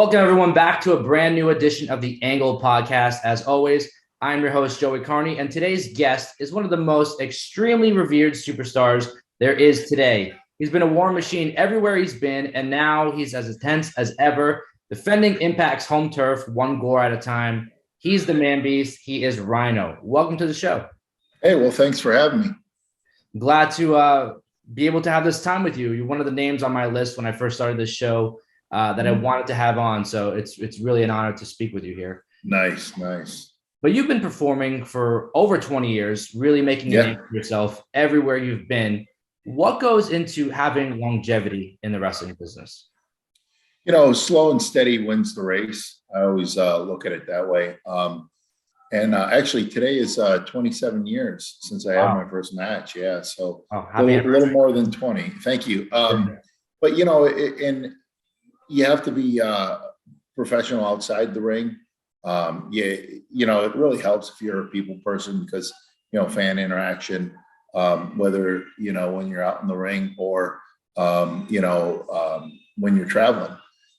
Welcome, everyone, back to a brand new edition of the Angle Podcast. As always, I'm your host, Joey Karni, and today's guest is one of the most extremely revered superstars there is today. He's been a war machine everywhere he's been, and now he's as intense as ever, defending Impact's home turf, one gore at a time. He's the man beast. He is Rhino. Welcome to the show. Hey, well, thanks for having me. Glad to be able to have this time with you. You're one of the names on my list when I first started this show that I wanted to have on. So it's really an honor to speak with you here. Nice. But you've been performing for over 20 years, really making a name for yourself everywhere you've been. What goes into having longevity in the wrestling business? You know, slow and steady wins the race. I always look at it that way. Actually, today is 27 years since I had my first match. Yeah, so a little more than 20. Thank you. But, you know, you have to be professional outside the ring. You know, it really helps if you're a people person because, you know, fan interaction, whether, you know, when you're out in the ring or, when you're traveling,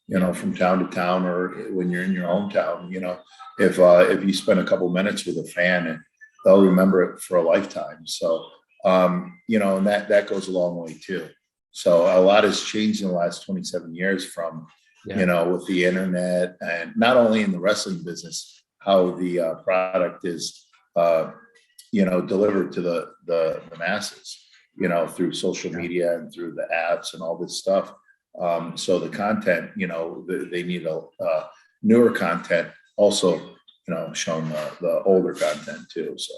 you know, from town to town or when you're in your hometown, you know, if you spend a couple minutes with a fan and they'll remember it for a lifetime. So, you know, and that goes a long way too. So a lot has changed in the last 27 years from, you know, with the internet and not only in the wrestling business, how the product is, you know, delivered to the masses, you know, through social media and through the apps and all this stuff. So the content, you know, they need a newer content also, you know, showing the older content too. So.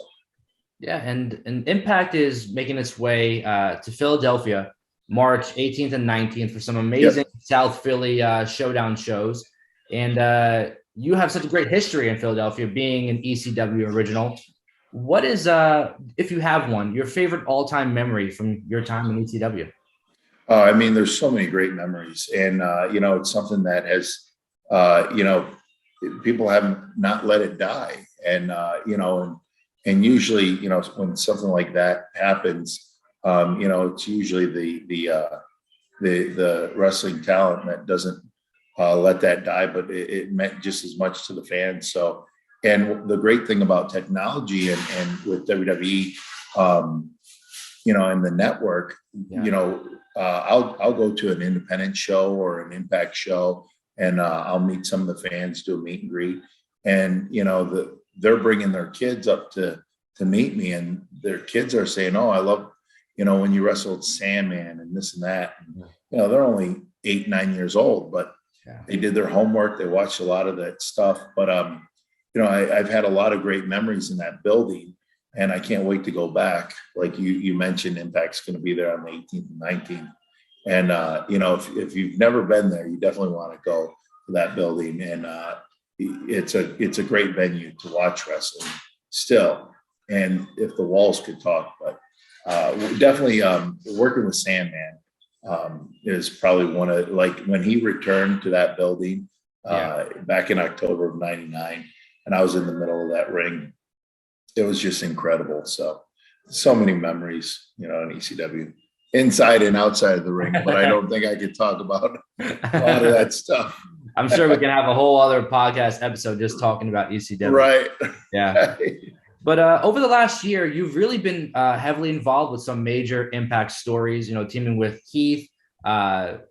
Yeah. And Impact is making its way to Philadelphia, March 18th and 19th for some amazing South Philly showdown shows. And you have such a great history in Philadelphia, being an ECW original. What is, if you have one, your favorite all-time memory from your time in ECW? I mean, there's so many great memories. And, you know, it's something that has, you know, people have not let it die. And, you know, and usually, you know, when something like that happens, you know, it's usually the wrestling talent that doesn't let that die, but it meant just as much to the fans. So, and the great thing about technology and with WWE, you know, and the network, you know, I'll go to an independent show or an Impact show, and I'll meet some of the fans, do a meet and greet, and you know, they're bringing their kids up to meet me, and their kids are saying, "Oh, I love." You know, when you wrestled Sandman and this and that, and, you know, they're only 8, 9 years old, but they did their homework. They watched a lot of that stuff. But, you know, I've had a lot of great memories in that building, and I can't wait to go back. Like you mentioned, Impact's going to be there on the 18th and 19th. And, you know, if you've never been there, you definitely want to go to that building. And it's a great venue to watch wrestling still. And if the walls could talk, but definitely working with Sandman is probably one of, like, when he returned to that building back in October of '99, and I was in the middle of that ring. It was just incredible. So many memories, you know, in ECW, inside and outside of the ring, but I don't think I could talk about a lot of that stuff. I'm sure we can have a whole other podcast episode just talking about ECW. Right. Yeah. But over the last year, you've really been heavily involved with some major Impact stories, you know, teaming with Heath,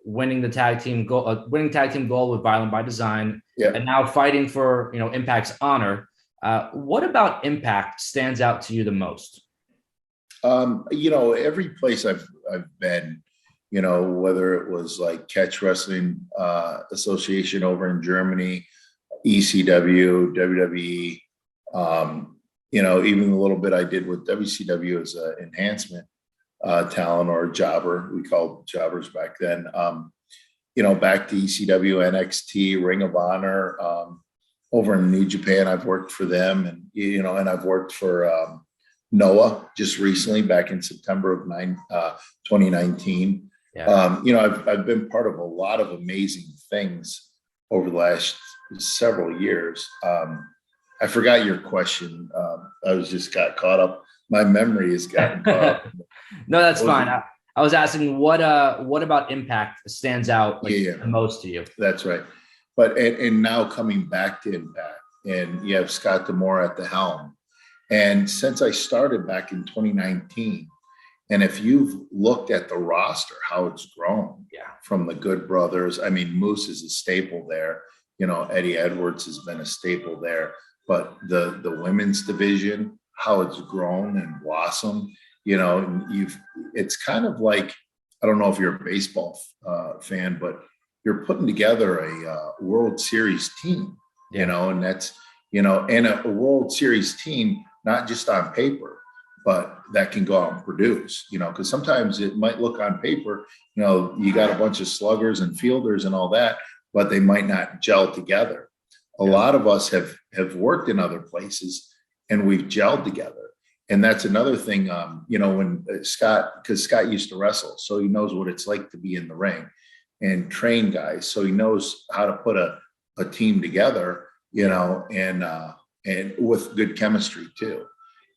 winning tag team gold with Violent by Design, and now fighting for, you know, Impact's honor. What about Impact stands out to you the most? You know, every place I've been, you know, whether it was like Catch Wrestling Association over in Germany, ECW, WWE, you know, even a little bit I did with WCW as an enhancement talent or jobber. We called jobbers back then. You know, back to ECW, NXT, Ring of Honor, over in New Japan, I've worked for them, and you know, and I've worked for Noah just recently, back in September of 2019. You know, I've been part of a lot of amazing things over the last several years. I forgot your question. I just got caught up. My memory has gotten caught up. No, that's fine. I was asking what about Impact stands out the most to you? That's right. and now coming back to Impact, and you have Scott D'Amore at the helm. And since I started back in 2019, and if you've looked at the roster, how it's grown from the Good Brothers, I mean, Moose is a staple there. You know, Eddie Edwards has been a staple there. But the women's division, how it's grown and blossomed, you know, and it's kind of like, I don't know if you're a baseball fan, but you're putting together a World Series team, you know, and that's, you know, and a World Series team, not just on paper, but that can go out and produce, you know, because sometimes it might look on paper, you know, you got a bunch of sluggers and fielders and all that, but they might not gel together. A lot of us have worked in other places and we've gelled together. And that's another thing, you know, when because Scott used to wrestle, so he knows what it's like to be in the ring and train guys. So he knows how to put a team together, you know, and with good chemistry too,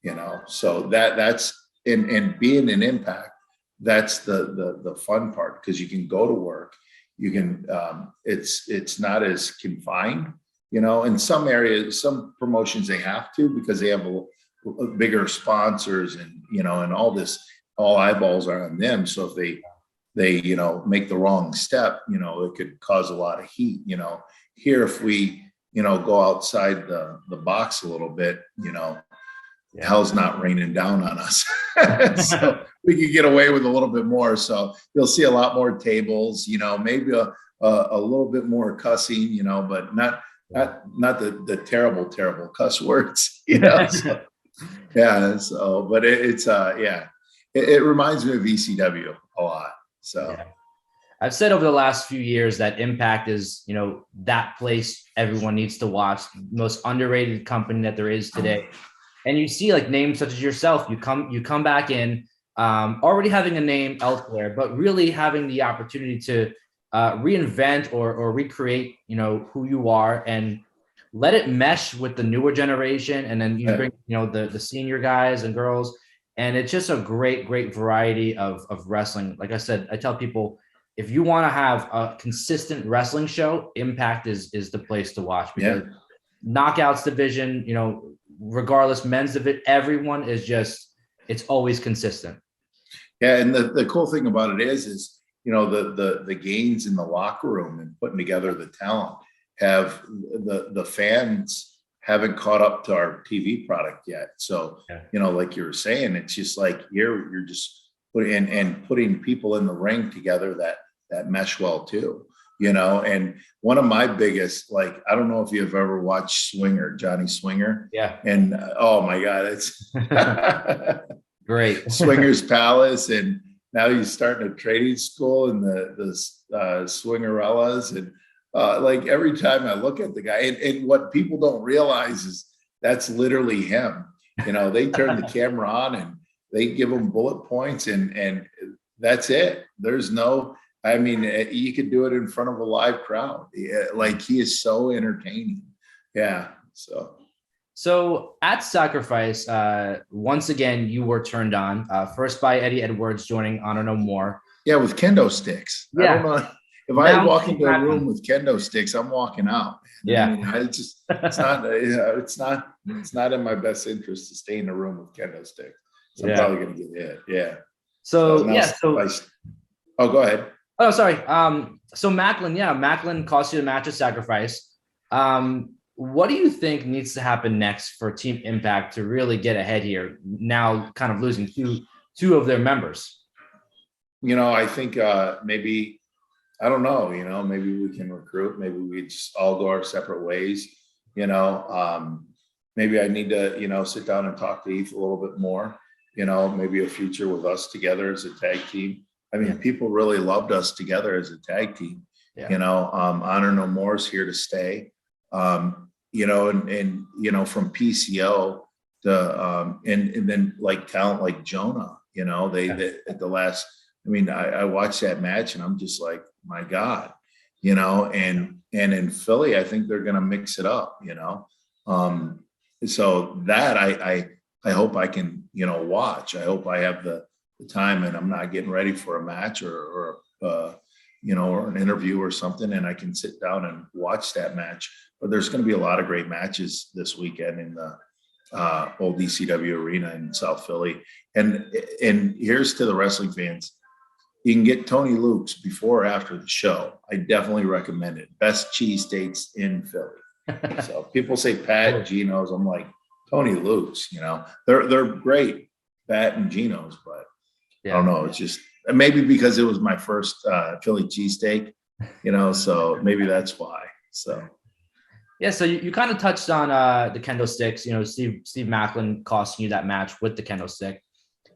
you know. So that's and being an Impact, that's the fun part, because you can go to work, you can it's not as confined, you know. In some areas, some promotions, they have to, because they have a bigger sponsors, and you know, and all eyeballs are on them. So if they you know, make the wrong step, you know, it could cause a lot of heat, you know. Here, if we, you know, go outside the box a little bit, you know, hell's not raining down on us. So we can get away with a little bit more. So you'll see a lot more tables, you know, maybe a little bit more cussing, you know, but not the terrible cuss words, you know. So, yeah. So, but it reminds me of ECW a lot. So I've said over the last few years that Impact is, you know, that place everyone needs to watch, most underrated company that there is today. And you see like names such as yourself, you come back in already having a name elsewhere, but really having the opportunity to reinvent or recreate, you know, who you are, and let it mesh with the newer generation. And then you bring, you know, the senior guys and girls, and it's just a great variety of wrestling. Like I said, I tell people, if you want to have a consistent wrestling show, Impact is the place to watch, because Knockouts division, you know, regardless, men's of it, everyone is just, it's always consistent. Yeah, and the cool thing about it is, you know, the gains in the locker room and putting together the talent have the fans haven't caught up to our TV product yet. So, you know, like you were saying, it's just like you're just putting people in the ring together that mesh well too, you know. And one of my biggest, like, I don't know if you've ever watched Swinger, Johnny Swinger. Yeah. And oh my God, it's great. Swinger's Palace. And now he's starting a training school in the Swingerellas. And like every time I look at the guy, and what people don't realize is that's literally him. You know, they turn the camera on and they give him bullet points, and that's it. There's no, I mean, you could do it in front of a live crowd. Like, he is so entertaining. Yeah. So at Sacrifice, once again, you were turned on, first by Eddie Edwards joining Honor No More. Yeah, with kendo sticks. Yeah. I don't know. If I walk into a room with kendo sticks, I'm walking out. Yeah. I mean, it's not in my best interest to stay in a room with kendo sticks. So I'm probably going to get hit. Yeah. So oh, go ahead. Oh, sorry. So Macklin cost you the match of Sacrifice. What do you think needs to happen next for Team Impact to really get ahead here, now kind of losing two of their members? You know, I think maybe, I don't know, you know, maybe we can recruit. Maybe we just all go our separate ways. You know, maybe I need to, you know, sit down and talk to Heath a little bit more. You know, maybe a future with us together as a tag team. I mean, people really loved us together as a tag team. You know, Honor No More is here to stay. You know, and you know, from PCO to and then like talent like Jonah. You know, they at the last. I mean, I watched that match and I'm just like, my God, you know, and in Philly, I think they're going to mix it up, you know? So that I hope I can, you know, watch. I hope I have the time and I'm not getting ready for a match or or an interview or something, and I can sit down and watch that match. But there's going to be a lot of great matches this weekend in the old ECW arena in South Philly. And here's to the wrestling fans. You can get Tony Luke's before or after the show. I definitely recommend it. Best cheesesteaks in Philly. So people say Pat, Geno's. I'm like, Tony Luke's, they're great, Pat and Geno's, but I don't know. It's just maybe because it was my first Philly cheesesteak, so maybe that's why. So. Yeah, so you kind of touched on the kendo sticks, Steve Macklin costing you that match with the kendo stick.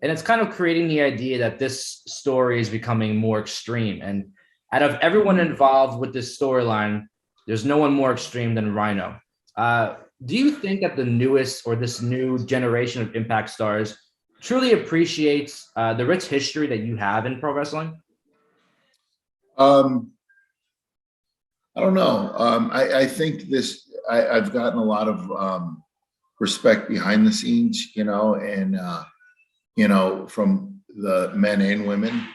And it's kind of creating the idea that this story is becoming more extreme. And out of everyone involved with this storyline, there's no one more extreme than Rhino. Do you think that the newest or this new generation of Impact stars truly appreciates the rich history that you have in pro wrestling? I don't know. I think I've gotten a lot of respect behind the scenes, and from the men and women.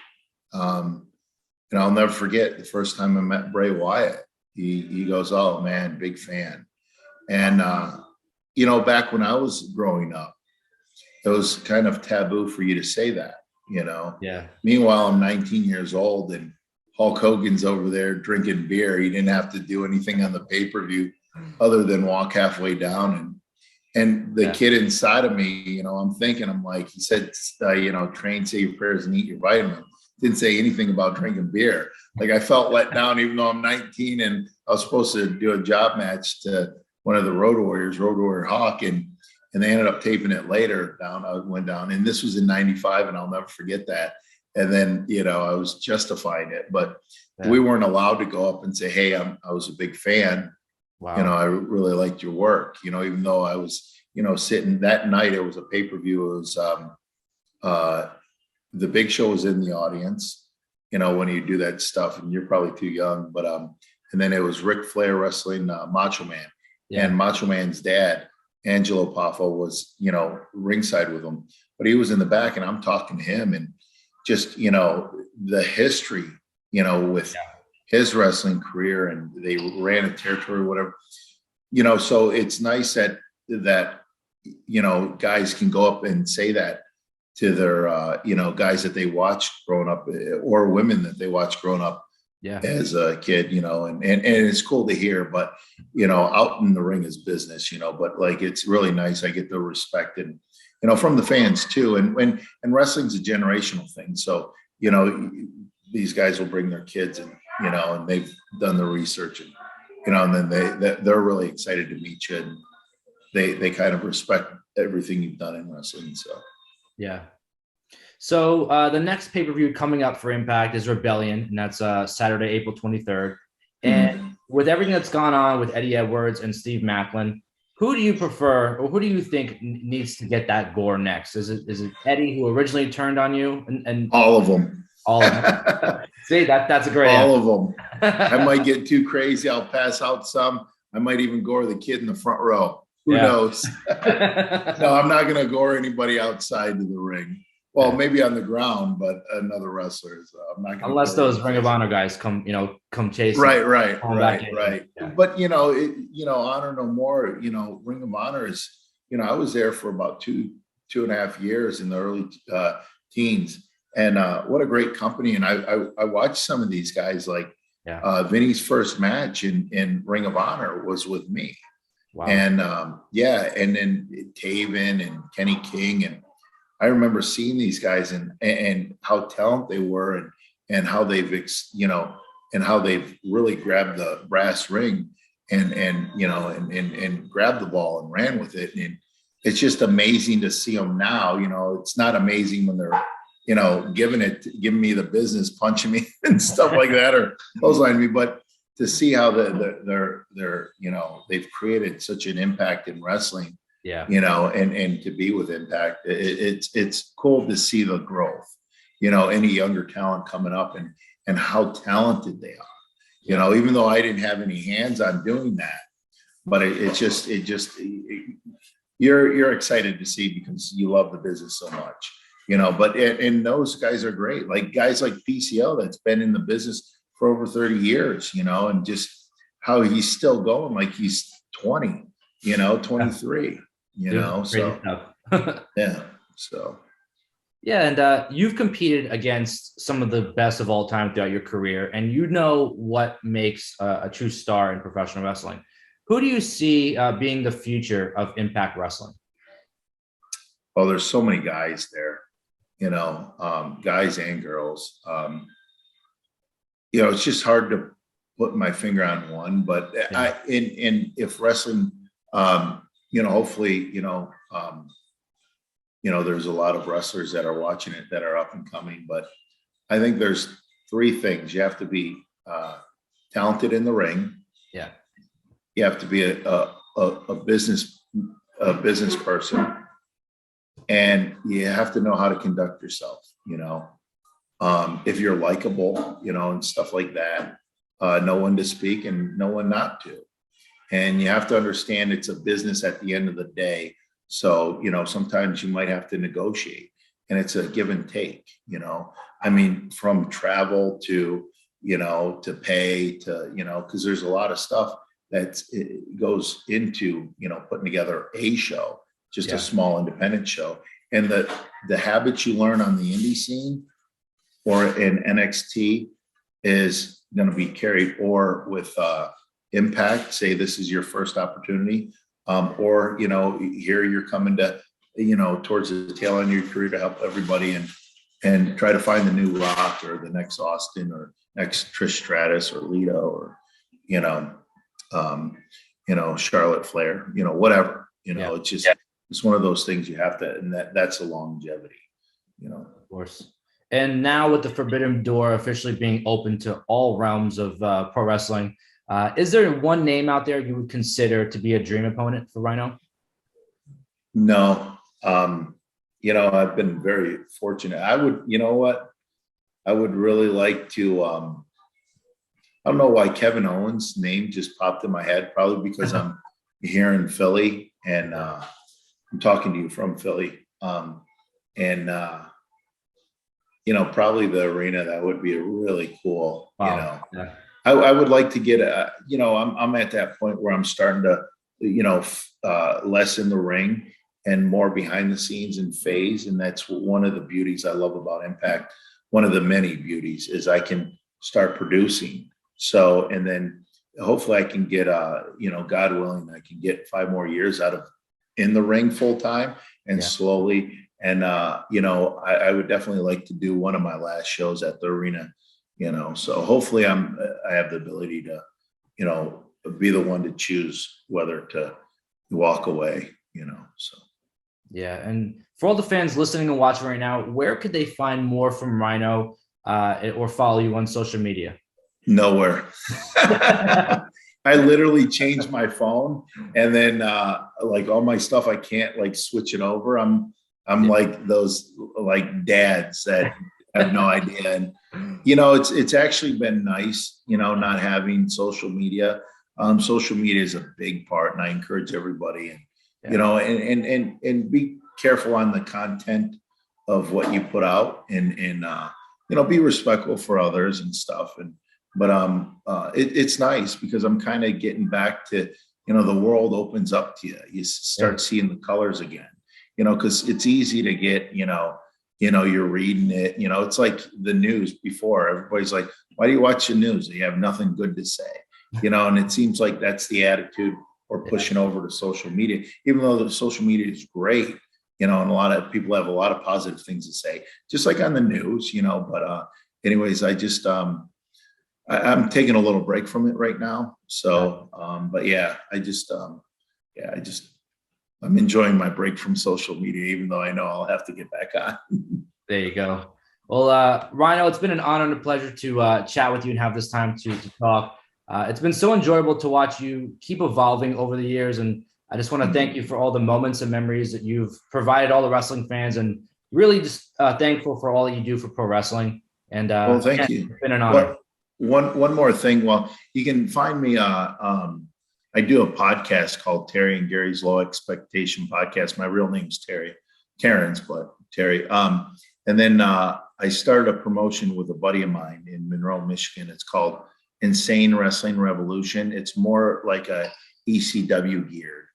And I'll never forget the first time I met Bray Wyatt. He goes, "Oh man, big fan." And back when I was growing up, it was kind of taboo for you to say that, Yeah. Meanwhile, I'm 19 years old and Hulk Hogan's over there drinking beer. He didn't have to do anything on the pay-per-view other than walk halfway down. And the kid inside of me, I'm thinking, I'm like, he said, train, say your prayers and eat your vitamin. Didn't say anything about drinking beer. Like I felt let down, even though I'm 19 and I was supposed to do a job match to one of the Road Warrior Hawk. And they ended up taping it later I went down. And this was in 95 and I'll never forget that. And then, I was justifying it, but we weren't allowed to go up and say, "Hey, I was a big fan. Wow. I really liked your work." Even though I was, sitting that night, it was a pay-per-view. It was the Big Show was in the audience, when you do that stuff, and you're probably too young, but and then it was Ric Flair wrestling Macho Man, and Macho Man's dad, Angelo Poffo, was, ringside with him, but he was in the back, and I'm talking to him, and just, the history, with his wrestling career, and they ran a territory, whatever, so it's nice that, guys can go up and say that to their, guys that they watched growing up, or women that they watched growing up as a kid, and it's cool to hear, but, out in the ring is business, but like, it's really nice. I get the respect and, from the fans too. And wrestling's a generational thing. So, these guys will bring their kids and, and they've done the research and, and then they're really excited to meet you. And they kind of respect everything you've done in wrestling. So, yeah. So the next pay-per-view coming up for Impact is Rebellion, and that's Saturday, April 23rd. And with everything that's gone on with Eddie Edwards and Steve Macklin, who do you prefer, or who do you think needs to get that gore next? Is it Eddie, who originally turned on you, and all of them? All of them. See, that's a great all answer. of them. I might get too crazy. I'll pass out some. I might even gore the kid in the front row. Who knows? No, I'm not going to gore anybody outside of the ring. Well, maybe on the ground, but another wrestler. So I'm not going unless those Ring of Honor guys come chase. Right. Yeah. But Honor No More. Ring of Honor is. I was there for about two and a half years in the early teens, and what a great company. And I watched some of these guys. Like Vinny's first match in Ring of Honor was with me. Wow. And and then Taven and Kenny King, and I remember seeing these guys and how talented they were, and how they've and how they've really grabbed the brass ring and grabbed the ball and ran with it. And it's just amazing to see them now. It's not amazing when they're giving me the business, punching me and stuff like that, or clotheslining me, but to see how they're they've created such an impact in wrestling, and to be with Impact, it's cool to see the growth, any younger talent coming up and how talented they are, even though I didn't have any hands on doing that, but you're excited to see because you love the business so much, but those guys are great. Like guys like PCO that's been in the business for over 30 years, and just how he's still going like he's 20, 23, Dude, crazy so stuff. yeah. So Yeah, and you've competed against some of the best of all time throughout your career, and you know what makes a true star in professional wrestling. Who do you see being the future of Impact Wrestling? well, there's so many guys there, guys and girls. It's just hard to put my finger on one, but Yeah. if wrestling, hopefully, there's a lot of wrestlers that are watching it that are up and coming, but I think there's three things. You have to be talented in the ring. Yeah. You have to be a business person, and you have to know how to conduct yourself. If you're likable, and stuff like that, know when to speak and know when not to. And you have to understand it's a business at the end of the day. So, sometimes you might have to negotiate, and it's a give and take, from travel to, to pay to, because there's a lot of stuff that goes into, putting together a show, just a small independent show. And the habits you learn on the indie scene or in NXT is going to be carried, or with Impact, say this is your first opportunity, or here you're coming to towards the tail end of your career to help everybody and try to find the new Rock or the next Austin or next Trish Stratus or Lita or Charlotte Flair, whatever. It's just it's one of those things you have to, and that's a longevity. Of course. And now with the Forbidden Door officially being open to all realms of pro wrestling, is there one name out there you would consider to be a dream opponent for Rhino? No. I've been very fortunate. I would, I would really like to, I don't know why Kevin Owens' name just popped in my head, probably because I'm here in Philly and I'm talking to you from Philly. Probably the arena, that would be a really cool, Wow. Yeah. I would like to get I'm at that point where I'm starting to, less in the ring and more behind the scenes and phase. And that's one of the beauties I love about Impact. One of the many beauties is I can start producing. So, and then hopefully I can get, God willing, I can get 5 more years out of in the ring full time and slowly. And, I would definitely like to do one of my last shows at the arena, so hopefully I have the ability to, be the one to choose whether to walk away, so. Yeah. And for all the fans listening and watching right now, where could they find more from Rhino or follow you on social media? Nowhere. I literally changed my phone, and then like all my stuff, I can't like switch it over. I'm like those like dads that have no idea. And it's actually been nice, not having social media. Social media is a big part, and I encourage everybody, and and be careful on the content of what you put out, and be respectful for others and stuff. But it's nice because I'm kind of getting back to, the world opens up to you. You start seeing the colors again, because it's easy to get, you're reading it, it's like the news before. Everybody's like, why do you watch the news? You have nothing good to say, and it seems like that's the attitude we're pushing over to social media, even though the social media is great, and a lot of people have a lot of positive things to say, just like on the news, but anyways, I just, I'm taking a little break from it right now. So, but yeah, I'm enjoying my break from social media, even though I know I'll have to get back on. There you go. Well, Rhino, it's been an honor and a pleasure to chat with you and have this time to talk. It's been so enjoyable to watch you keep evolving over the years. And I just want to thank you for all the moments and memories that you've provided all the wrestling fans, and really just thankful for all that you do for pro wrestling. And well, thank you. It's been an honor. One more thing. Well, you can find me. I do a podcast called Terry and Gary's Low Expectation Podcast. My real name's Terry, Terrence, but Terry. And then I started a promotion with a buddy of mine in Monroe, Michigan. It's called Insane Wrestling Revolution. It's more like a ECW geared,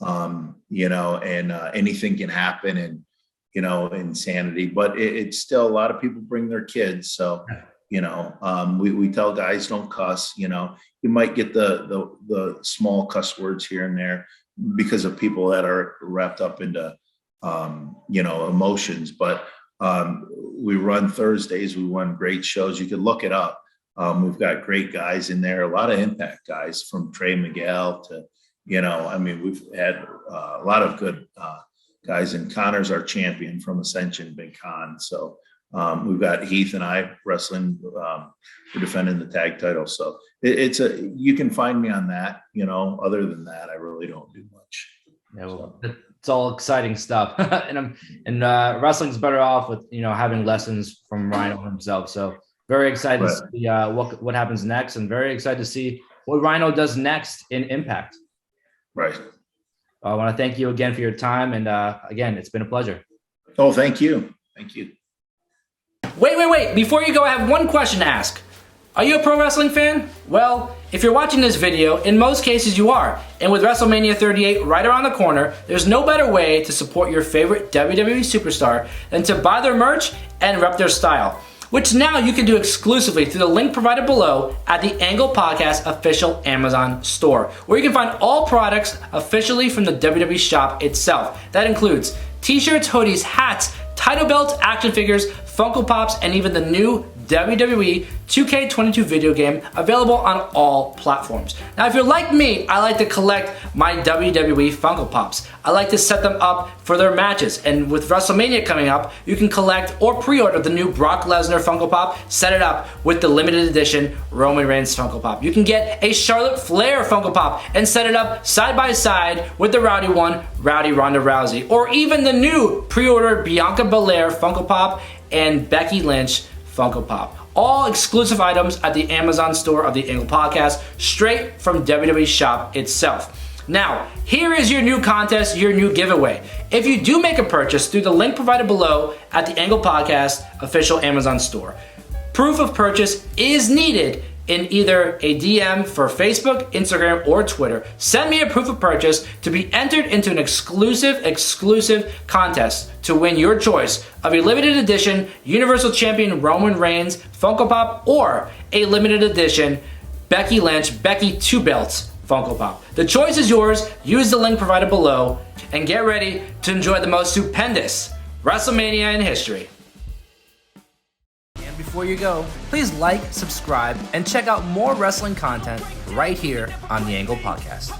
and anything can happen, and insanity. But it's still, a lot of people bring their kids, so we tell guys don't cuss. You might get the small cuss words here and there because of people that are wrapped up into emotions. But we run Thursdays. We run great shows. You can look it up. We've got great guys in there, a lot of Impact guys, from Trey Miguel to, we've had a lot of good guys, and Connor's our champion from Ascension, Big Con. So we've got Heath and I wrestling. We're defending the tag title. So you can find me on that. Other than that, I really don't do much. Yeah, well, it's all exciting stuff. and wrestling's better off with, having lessons from Rhino himself. So very excited to see what happens next, and very excited to see what Rhino does next in Impact. Right. I want to thank you again for your time. And again, it's been a pleasure. Oh, thank you. Thank you. Wait. Before you go, I have one question to ask. Are you a pro wrestling fan? Well, if you're watching this video, in most cases you are. And with WrestleMania 38 right around the corner, there's no better way to support your favorite WWE superstar than to buy their merch and rep their style, which now you can do exclusively through the link provided below at the Angle Podcast official Amazon store, where you can find all products officially from the WWE shop itself. That includes t-shirts, hoodies, hats, title belts, action figures, Funko Pops, and even the new WWE 2K22 video game, available on all platforms. Now, if you're like me, I like to collect my WWE Funko Pops. I like to set them up for their matches, and with WrestleMania coming up, you can collect or pre-order the new Brock Lesnar Funko Pop, set it up with the limited edition Roman Reigns Funko Pop. You can get a Charlotte Flair Funko Pop and set it up side by side with the Rowdy one, Rowdy Ronda Rousey, or even the new pre-order Bianca Belair Funko Pop and Becky Lynch Funko Pop. All exclusive items at the Amazon store of the Angle Podcast, straight from WWE shop itself. Now, here is your new contest, your new giveaway. If you do make a purchase through the link provided below at the Angle Podcast official Amazon store, proof of purchase is needed in either a DM for Facebook, Instagram, or Twitter. Send me a proof of purchase to be entered into an exclusive contest to win your choice of a limited edition Universal Champion Roman Reigns Funko Pop or a limited edition Becky Lynch Becky 2 Belts Funko Pop. The choice is yours. Use the link provided below and get ready to enjoy the most stupendous WrestleMania in history. Before you go, please like, subscribe, and check out more wrestling content right here on the Angle Podcast.